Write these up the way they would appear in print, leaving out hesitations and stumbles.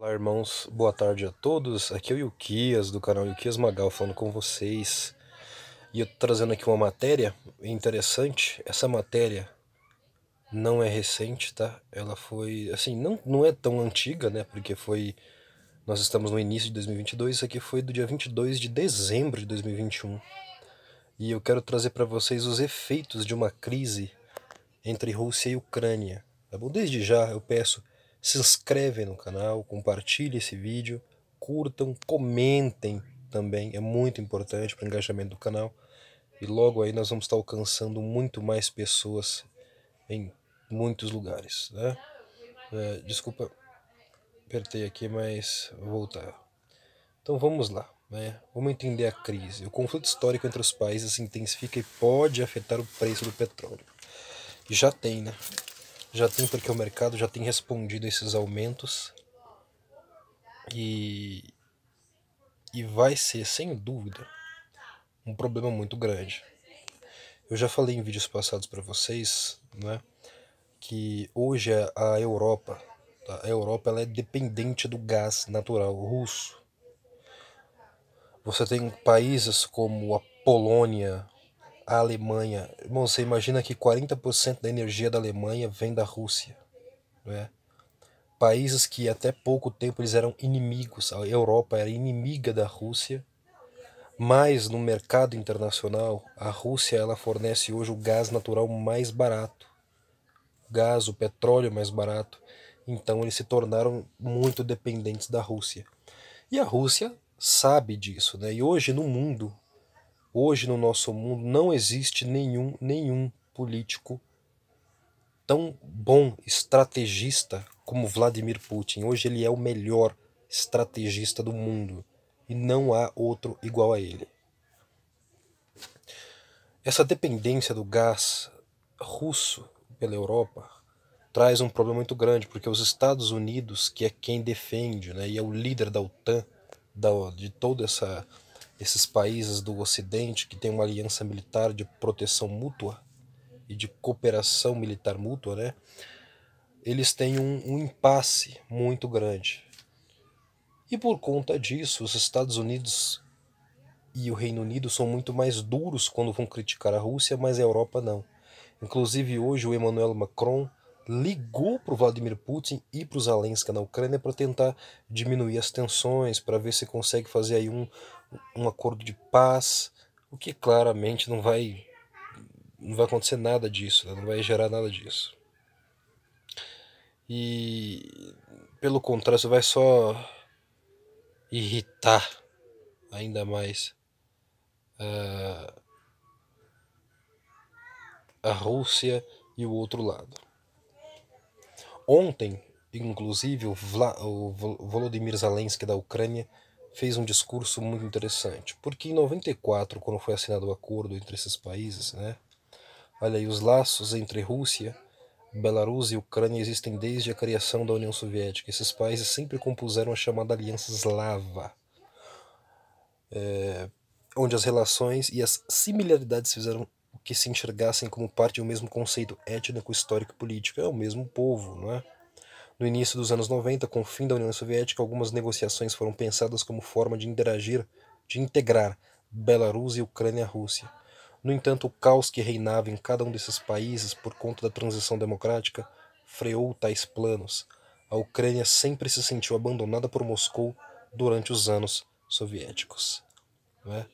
Olá, irmãos, boa tarde a todos. Aqui é o Yukias do canal Yukias Magal falando com vocês. E eu tô trazendo aqui uma matéria interessante. Essa matéria não é recente, tá? Ela foi, assim, não é tão antiga, né? Porque nós estamos no início de 2022. Isso aqui foi do dia 22 de dezembro de 2021. E eu quero trazer para vocês os efeitos de uma crise entre Rússia e Ucrânia. Tá bom? Desde já eu peço, se inscrevem no canal, compartilhem esse vídeo, curtam, comentem também, é muito importante para o engajamento do canal. E logo aí nós vamos estar alcançando muito mais pessoas em muitos lugares, né? Desculpa, apertei aqui, mas vou voltar. Então vamos lá, né? Vamos entender a crise. O conflito histórico entre os países se intensifica e pode afetar o preço do petróleo. E já tem, né? Já tem porque o mercado já tem respondido a esses aumentos e, e vai ser, sem dúvida, um problema muito grande. Eu já falei em vídeos passados para vocês, né, que hoje a Europa, tá? A Europa ela é dependente do gás natural russo. Você tem países como a Polônia, a Alemanha. Bom, você imagina que 40% da energia da Alemanha vem da Rússia, né? Países que até pouco tempo eles eram inimigos, a Europa era inimiga da Rússia, mas no mercado internacional, a Rússia ela fornece hoje o gás natural mais barato, o gás, o petróleo mais barato, então eles se tornaram muito dependentes da Rússia. E a Rússia sabe disso, né? E hoje no mundo, hoje no nosso mundo, não existe nenhum político tão bom estrategista como Vladimir Putin. Hoje ele é o melhor estrategista do mundo e não há outro igual a ele. Essa dependência do gás russo pela Europa traz um problema muito grande, porque os Estados Unidos, que é quem defende, né, e é o líder da OTAN, de todos esses países do Ocidente que tem uma aliança militar de proteção mútua e de cooperação militar mútua, né, eles têm um impasse muito grande. E por conta disso, os Estados Unidos e o Reino Unido são muito mais duros quando vão criticar a Rússia, mas a Europa não. Inclusive hoje o Emmanuel Macron ligou para o Vladimir Putin e para o Zelensky na Ucrânia para tentar diminuir as tensões, para ver se consegue fazer aí um acordo de paz, o que claramente não vai acontecer nada disso, né? Não vai gerar nada disso. E pelo contrário, isso vai só irritar ainda mais a Rússia e o outro lado. Ontem, inclusive, o Volodymyr Zelensky da Ucrânia fez um discurso muito interessante, porque em 94, quando foi assinado o acordo entre esses países, né? Olha aí, os laços entre Rússia, Belarus e Ucrânia existem desde a criação da União Soviética. Esses países sempre compuseram a chamada Aliança Eslava, onde as relações e as similaridades fizeram que se enxergassem como parte de um mesmo conceito étnico, histórico e político. É o mesmo povo, não é? No início dos anos 90, com o fim da União Soviética, algumas negociações foram pensadas como forma de interagir, de integrar Belarus e Ucrânia à Rússia. No entanto, o caos que reinava em cada um desses países por conta da transição democrática freou tais planos. A Ucrânia sempre se sentiu abandonada por Moscou durante os anos soviéticos, não é?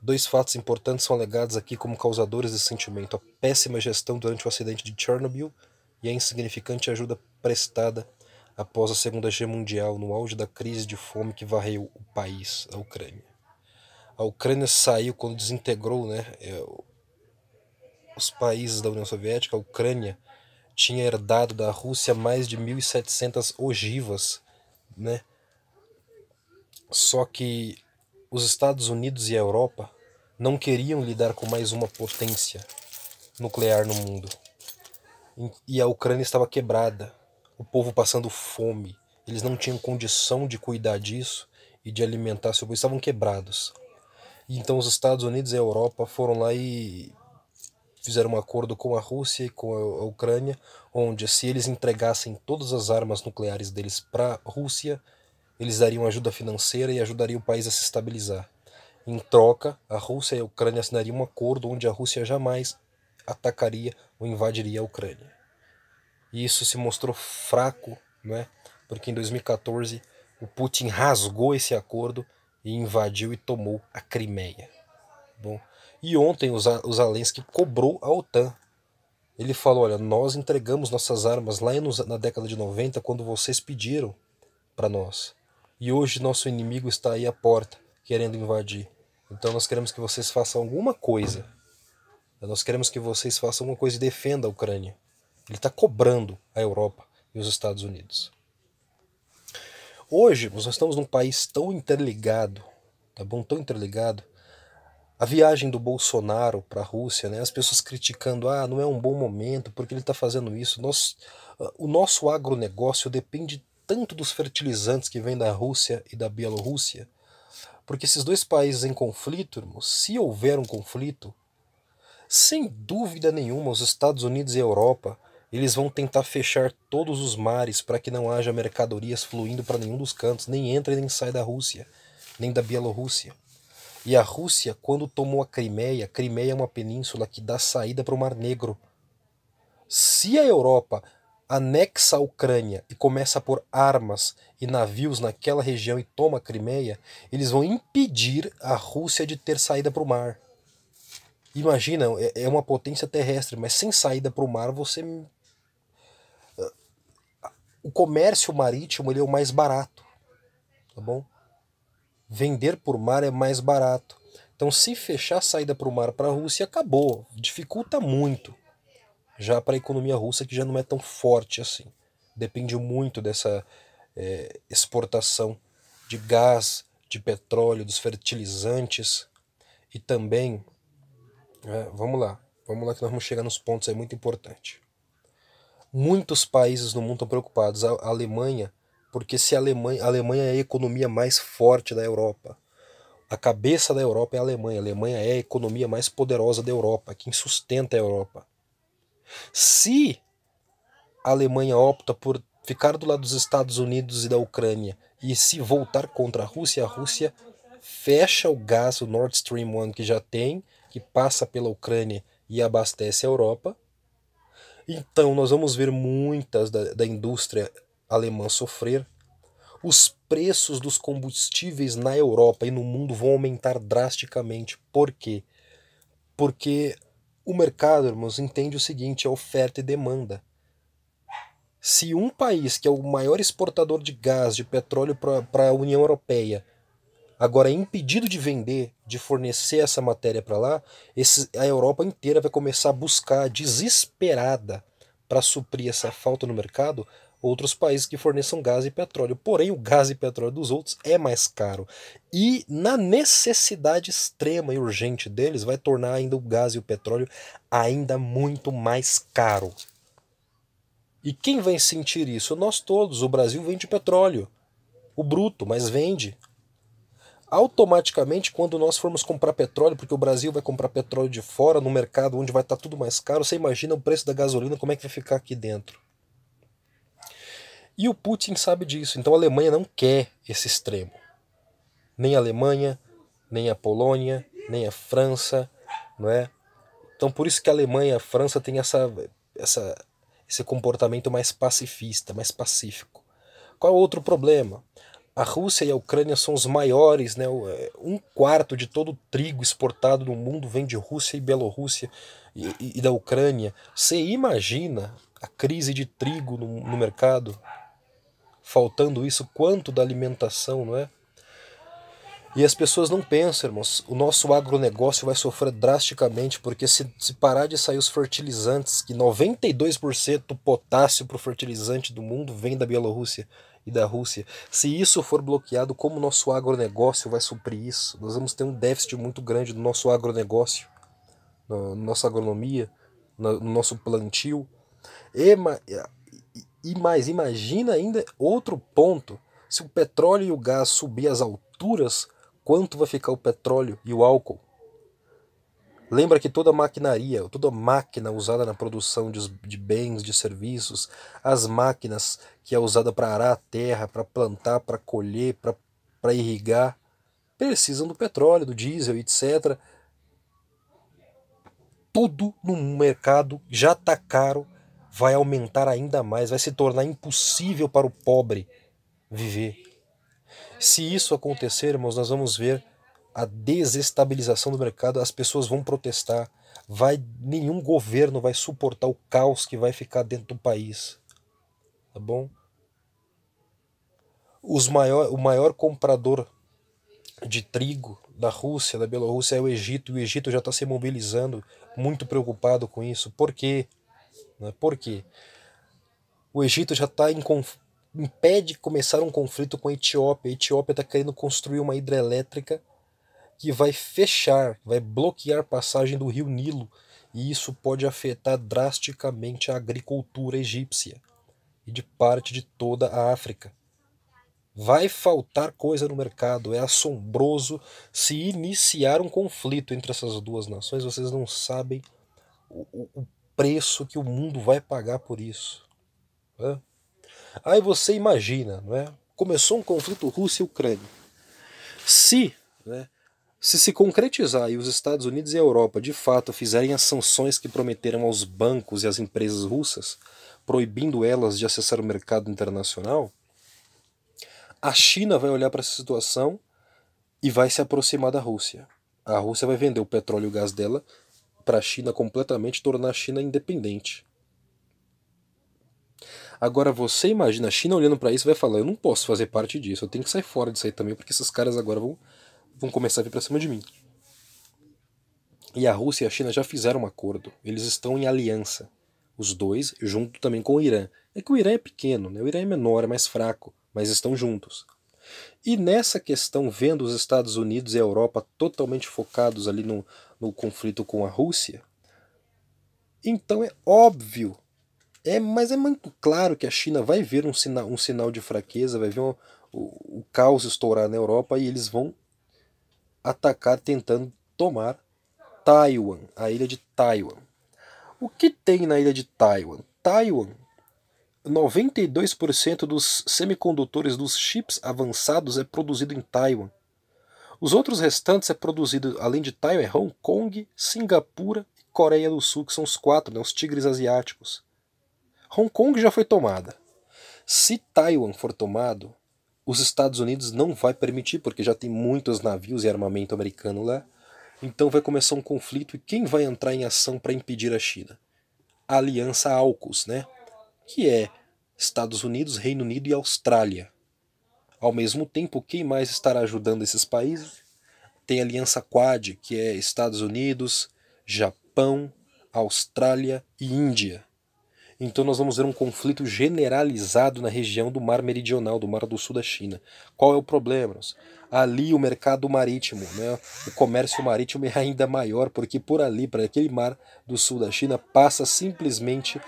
Dois fatos importantes são alegados aqui como causadores desse sentimento: a péssima gestão durante o acidente de Chernobyl e a insignificante ajuda prestada após a Segunda Guerra Mundial, no auge da crise de fome que varreu o país, a Ucrânia. A Ucrânia saiu quando desintegrou, né, os países da União Soviética. A Ucrânia tinha herdado da Rússia mais de 1.700 ogivas, né? Só que os Estados Unidos e a Europa não queriam lidar com mais uma potência nuclear no mundo. E a Ucrânia estava quebrada, o povo passando fome. Eles não tinham condição de cuidar disso e de alimentar seu povo, estavam quebrados. E então os Estados Unidos e a Europa foram lá e fizeram um acordo com a Rússia e com a Ucrânia, onde se eles entregassem todas as armas nucleares deles para a Rússia, eles dariam ajuda financeira e ajudariam o país a se estabilizar. Em troca, a Rússia e a Ucrânia assinariam um acordo onde a Rússia jamais atacaria ou invadiria a Ucrânia. E isso se mostrou fraco, né? Porque em 2014 o Putin rasgou esse acordo e invadiu e tomou a Crimeia. Bom, e ontem o Zelensky cobrou a OTAN. Ele falou, olha, nós entregamos nossas armas lá na década de 90 quando vocês pediram para nós. E hoje nosso inimigo está aí à porta, querendo invadir. Então nós queremos que vocês façam alguma coisa. Nós queremos que vocês façam alguma coisa e defendam a Ucrânia. Ele está cobrando a Europa e os Estados Unidos. Hoje nós estamos num país tão interligado, tá bom? Tão interligado. A viagem do Bolsonaro para a Rússia, né? As pessoas criticando, não é um bom momento, porque ele está fazendo isso. O nosso agronegócio depende tanto dos fertilizantes que vêm da Rússia e da Bielorrússia, porque esses dois países em conflito, irmãos, se houver um conflito, sem dúvida nenhuma, os Estados Unidos e a Europa, eles vão tentar fechar todos os mares para que não haja mercadorias fluindo para nenhum dos cantos, nem entra nem sai da Rússia, nem da Bielorrússia. E a Rússia, quando tomou a Crimeia é uma península que dá saída para o Mar Negro. Se a Europa anexa a Ucrânia e começa a pôr armas e navios naquela região e toma a Crimeia, eles vão impedir a Rússia de ter saída para o mar. Imagina, é uma potência terrestre, mas sem saída para o mar você... O comércio marítimo ele é o mais barato, tá bom? Vender por mar é mais barato. Então se fechar a saída para o mar para a Rússia, acabou. Dificulta muito. Já para a economia russa, que já não é tão forte assim. Depende muito dessa exportação de gás, de petróleo, dos fertilizantes. E também, vamos lá que nós vamos chegar nos pontos aí muito importantes. Muitos países no mundo estão preocupados. A Alemanha, porque se a Alemanha é a economia mais forte da Europa. A cabeça da Europa é a Alemanha. A Alemanha é a economia mais poderosa da Europa, quem sustenta a Europa. Se a Alemanha opta por ficar do lado dos Estados Unidos e da Ucrânia e se voltar contra a Rússia fecha o gás, o Nord Stream 1 que já tem, que passa pela Ucrânia e abastece a Europa. Então nós vamos ver muitas da indústria alemã sofrer. Os preços dos combustíveis na Europa e no mundo vão aumentar drasticamente. Por quê? Porque o mercado, irmãos, entende o seguinte, é oferta e demanda. Se um país que é o maior exportador de gás, de petróleo para a União Europeia, agora é impedido de vender, de fornecer essa matéria para lá, a Europa inteira vai começar a buscar desesperada para suprir essa falta no mercado outros países que forneçam gás e petróleo. Porém, o gás e petróleo dos outros é mais caro. E na necessidade extrema e urgente deles, vai tornar ainda o gás e o petróleo ainda muito mais caro. E quem vai sentir isso? Nós todos. O Brasil vende petróleo. O bruto, mas vende. Automaticamente, quando nós formos comprar petróleo, porque o Brasil vai comprar petróleo de fora, no mercado onde vai estar tudo mais caro, você imagina o preço da gasolina, como é que vai ficar aqui dentro. E o Putin sabe disso, então a Alemanha não quer esse extremo. Nem a Alemanha, nem a Polônia, nem a França, não é? Então por isso que a Alemanha e a França têm esse comportamento mais pacifista, mais pacífico. Qual é o outro problema? A Rússia e a Ucrânia são os maiores, né? 1/4 de todo o trigo exportado no mundo vem de Rússia e Bielorrússia e da Ucrânia. Você imagina a crise de trigo no mercado? Faltando isso, quanto da alimentação, não é? E as pessoas não pensam, irmãos, o nosso agronegócio vai sofrer drasticamente, porque se parar de sair os fertilizantes, que 92% do potássio para o fertilizante do mundo vem da Bielorrússia e da Rússia, se isso for bloqueado, como o nosso agronegócio vai suprir isso? Nós vamos ter um déficit muito grande no nosso agronegócio, na nossa agronomia, no nosso plantio. E mais, imagina ainda outro ponto, se o petróleo e o gás subir às alturas, quanto vai ficar o petróleo e o álcool? Lembra que toda maquinaria, toda máquina usada na produção de bens, de serviços, as máquinas que é usada para arar a terra, para plantar, para colher, para irrigar, precisam do petróleo, do diesel, etc. Tudo no mercado já está caro, vai aumentar ainda mais, vai se tornar impossível para o pobre viver. Se isso acontecer, irmãos, nós vamos ver a desestabilização do mercado, as pessoas vão protestar, nenhum governo vai suportar o caos que vai ficar dentro do país, tá bom? O maior comprador de trigo da Rússia, da Bielorrússia é o Egito, e o Egito já está se mobilizando, muito preocupado com isso. Por quê? Por quê? O Egito já está impede de começar um conflito com a Etiópia. A Etiópia está querendo construir uma hidrelétrica que vai fechar, vai bloquear a passagem do rio Nilo, e isso pode afetar drasticamente a agricultura egípcia e de parte de toda a África. Vai faltar coisa no mercado, é assombroso. Se iniciar um conflito entre essas duas nações, vocês não sabem o preço que o mundo vai pagar por isso. Né? Aí você imagina, não é? Começou um conflito Rússia e Ucrânia. Né, se concretizar e os Estados Unidos e a Europa de fato fizerem as sanções que prometeram aos bancos e às empresas russas, proibindo elas de acessar o mercado internacional, a China vai olhar para essa situação e vai se aproximar da Rússia. A Rússia vai vender o petróleo e o gás dela para a China completamente, tornar a China independente. Agora você imagina a China olhando para isso e vai falar: eu não posso fazer parte disso, eu tenho que sair fora disso aí também, porque esses caras agora vão começar a vir para cima de mim. E a Rússia e a China já fizeram um acordo, eles estão em aliança, os dois, junto também com o Irã. É que o Irã é pequeno, né? O Irã é menor, é mais fraco, mas estão juntos. E nessa questão, vendo os Estados Unidos e a Europa totalmente focados ali no conflito com a Rússia, então é óbvio, mas é muito claro que a China vai ver um sinal de fraqueza, vai ver o caos estourar na Europa, e eles vão atacar tentando tomar Taiwan, a ilha de Taiwan. O que tem na ilha de Taiwan? Taiwan, 92% dos semicondutores dos chips avançados é produzido em Taiwan. Os outros restantes é produzido, além de Taiwan, é Hong Kong, Singapura e Coreia do Sul, que são os quatro, né, os tigres asiáticos. Hong Kong já foi tomada. Se Taiwan for tomado, os Estados Unidos não vai permitir, porque já tem muitos navios e armamento americano lá. Então vai começar um conflito, e quem vai entrar em ação para impedir a China? A Aliança AUKUS, né? Que é Estados Unidos, Reino Unido e Austrália. Ao mesmo tempo, quem mais estará ajudando esses países? Tem a Aliança Quad, que é Estados Unidos, Japão, Austrália e Índia. Então nós vamos ver um conflito generalizado na região do Mar Meridional, do Mar do Sul da China. Qual é o problema? Ali o mercado marítimo, né? O comércio marítimo é ainda maior, porque por ali, para aquele Mar do Sul da China, passa simplesmente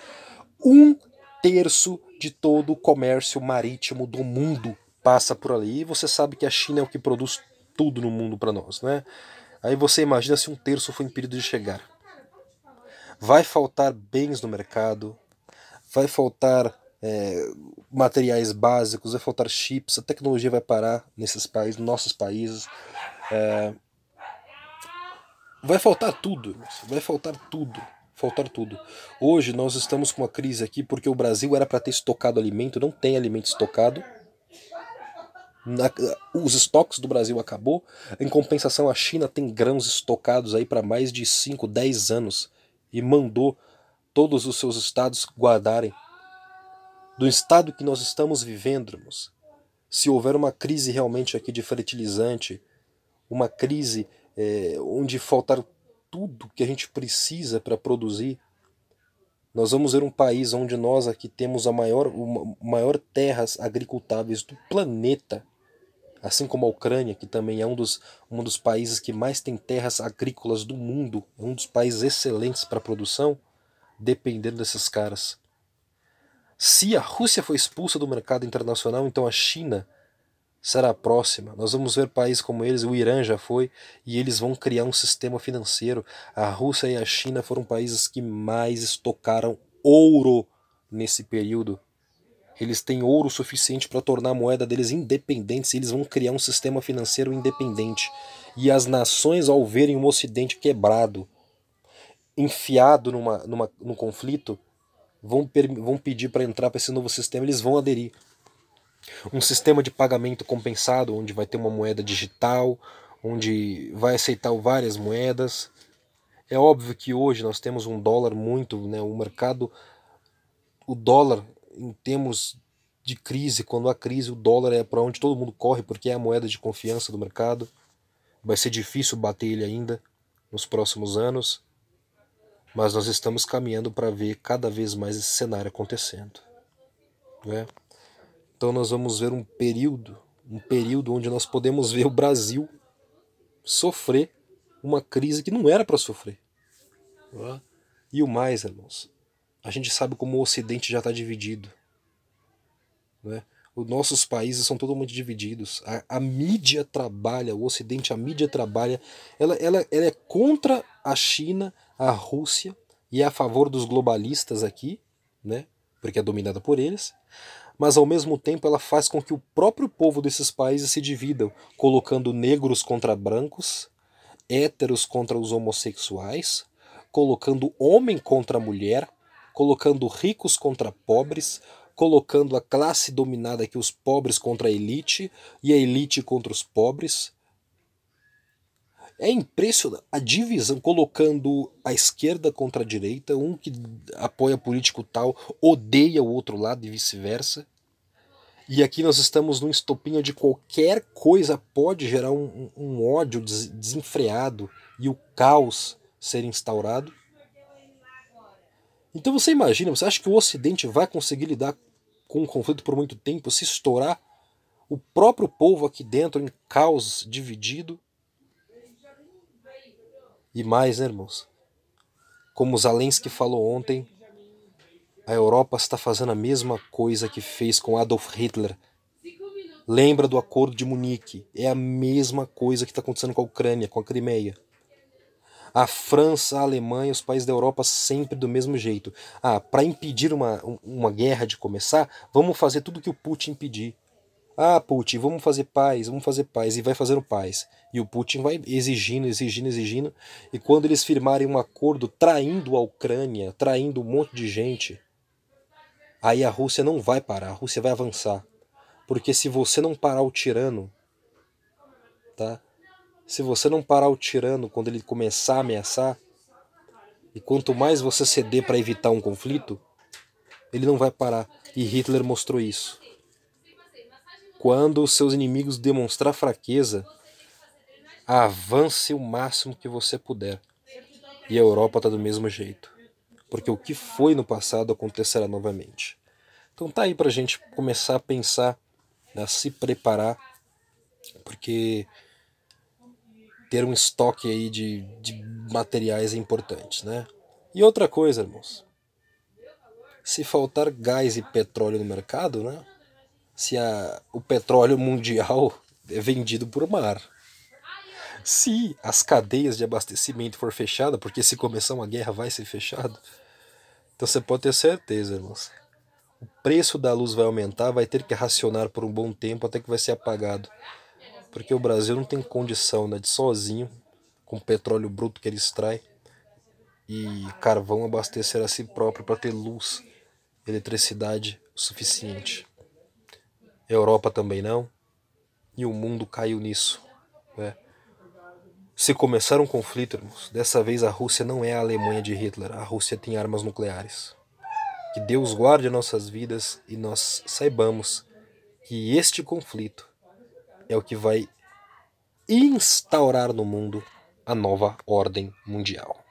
1/3 de todo o comércio marítimo do mundo passa por ali. E você sabe que a China é o que produz tudo no mundo para nós, né? Aí você imagina se 1/3 foi impedido de chegar. Vai faltar bens no mercado, vai faltar materiais básicos, vai faltar chips, a tecnologia vai parar nesses países, nos nossos países. Vai faltar tudo, vai faltar tudo. Faltar tudo. Hoje nós estamos com uma crise aqui porque o Brasil era para ter estocado alimento, não tem alimento estocado. Os estoques do Brasil acabou. Em compensação, a China tem grãos estocados aí para mais de 5, 10 anos e mandou todos os seus estados guardarem. Do estado que nós estamos vivendo, irmãos, se houver uma crise realmente aqui de fertilizante, uma crise onde faltar tudo que a gente precisa para produzir, nós vamos ver um país onde nós aqui temos a maior terras agricultáveis do planeta, assim como a Ucrânia, que também é um dos países que mais tem terras agrícolas do mundo, é um dos países excelentes para a produção, dependendo desses caras. Se a Rússia foi expulsa do mercado internacional, então a China será a próxima. Nós vamos ver países como eles, o Irã já foi, e eles vão criar um sistema financeiro. A Rússia e a China foram países que mais estocaram ouro nesse período. Eles têm ouro suficiente para tornar a moeda deles independentes, e eles vão criar um sistema financeiro independente. E as nações, ao verem o Ocidente quebrado, enfiado num conflito, vão pedir para entrar para esse novo sistema, eles vão aderir. Um sistema de pagamento compensado, onde vai ter uma moeda digital, onde vai aceitar várias moedas. É óbvio que hoje nós temos um dólar muito, né, o mercado, o dólar em termos de crise, quando há crise, o dólar é para onde todo mundo corre, porque é a moeda de confiança do mercado. Vai ser difícil bater ele ainda nos próximos anos, mas nós estamos caminhando para ver cada vez mais esse cenário acontecendo, né? Então nós vamos ver um período onde nós podemos ver o Brasil sofrer uma crise que não era para sofrer, né? E o mais, irmãos, a gente sabe como o Ocidente já está dividido, né? Os nossos países são totalmente divididos. A mídia trabalha, o Ocidente, a mídia trabalha, ela é contra a China, a Rússia, e é a favor dos globalistas aqui, né? Porque é dominada por eles. Mas ao mesmo tempo ela faz com que o próprio povo desses países se dividam, colocando negros contra brancos, héteros contra os homossexuais, colocando homem contra mulher, colocando ricos contra pobres, colocando a classe dominada aqui, os pobres contra a elite, e a elite contra os pobres. É impressionante a divisão, colocando a esquerda contra a direita, um que apoia político tal odeia o outro lado e vice-versa. E aqui nós estamos num estopim onde qualquer coisa pode gerar um ódio desenfreado e o caos ser instaurado. Então você imagina, você acha que o Ocidente vai conseguir lidar com um conflito por muito tempo, se estourar o próprio povo aqui dentro em caos dividido? E mais, né, irmãos? Como Zelensky falou ontem, a Europa está fazendo a mesma coisa que fez com Adolf Hitler. Lembra do Acordo de Munique? É a mesma coisa que está acontecendo com a Ucrânia, com a Crimeia. A França, a Alemanha, os países da Europa sempre do mesmo jeito. Para impedir uma guerra de começar, vamos fazer tudo que o Putin pedir. Putin, vamos fazer paz, e vai fazendo paz. E o Putin vai exigindo, exigindo, exigindo, e quando eles firmarem um acordo traindo a Ucrânia, traindo um monte de gente, aí a Rússia não vai parar, a Rússia vai avançar. Porque se você não parar o tirano, tá? Se você não parar o tirano quando ele começar a ameaçar, e quanto mais você ceder para evitar um conflito, ele não vai parar. E Hitler mostrou isso. Quando os seus inimigos demonstrar fraqueza, avance o máximo que você puder. E a Europa está do mesmo jeito. Porque o que foi no passado acontecerá novamente. Então tá aí pra gente começar a pensar, a se preparar, porque ter um estoque aí de materiais é importante, né? E outra coisa, irmãos, se faltar gás e petróleo no mercado, né? Se o petróleo mundial é vendido por mar. Se as cadeias de abastecimento for fechada, porque se começar uma guerra vai ser fechado, então você pode ter certeza, irmãos. O preço da luz vai aumentar, vai ter que racionar por um bom tempo até que vai ser apagado. Porque o Brasil não tem condição, né, de sozinho, com o petróleo bruto que ele extrai e carvão, abastecer a si próprio para ter luz, eletricidade o suficiente. A Europa também não, e o mundo caiu nisso, né? Se começar um conflito, irmãos, dessa vez a Rússia não é a Alemanha de Hitler, a Rússia tem armas nucleares. Que Deus guarde nossas vidas e nós saibamos que este conflito é o que vai instaurar no mundo a nova ordem mundial.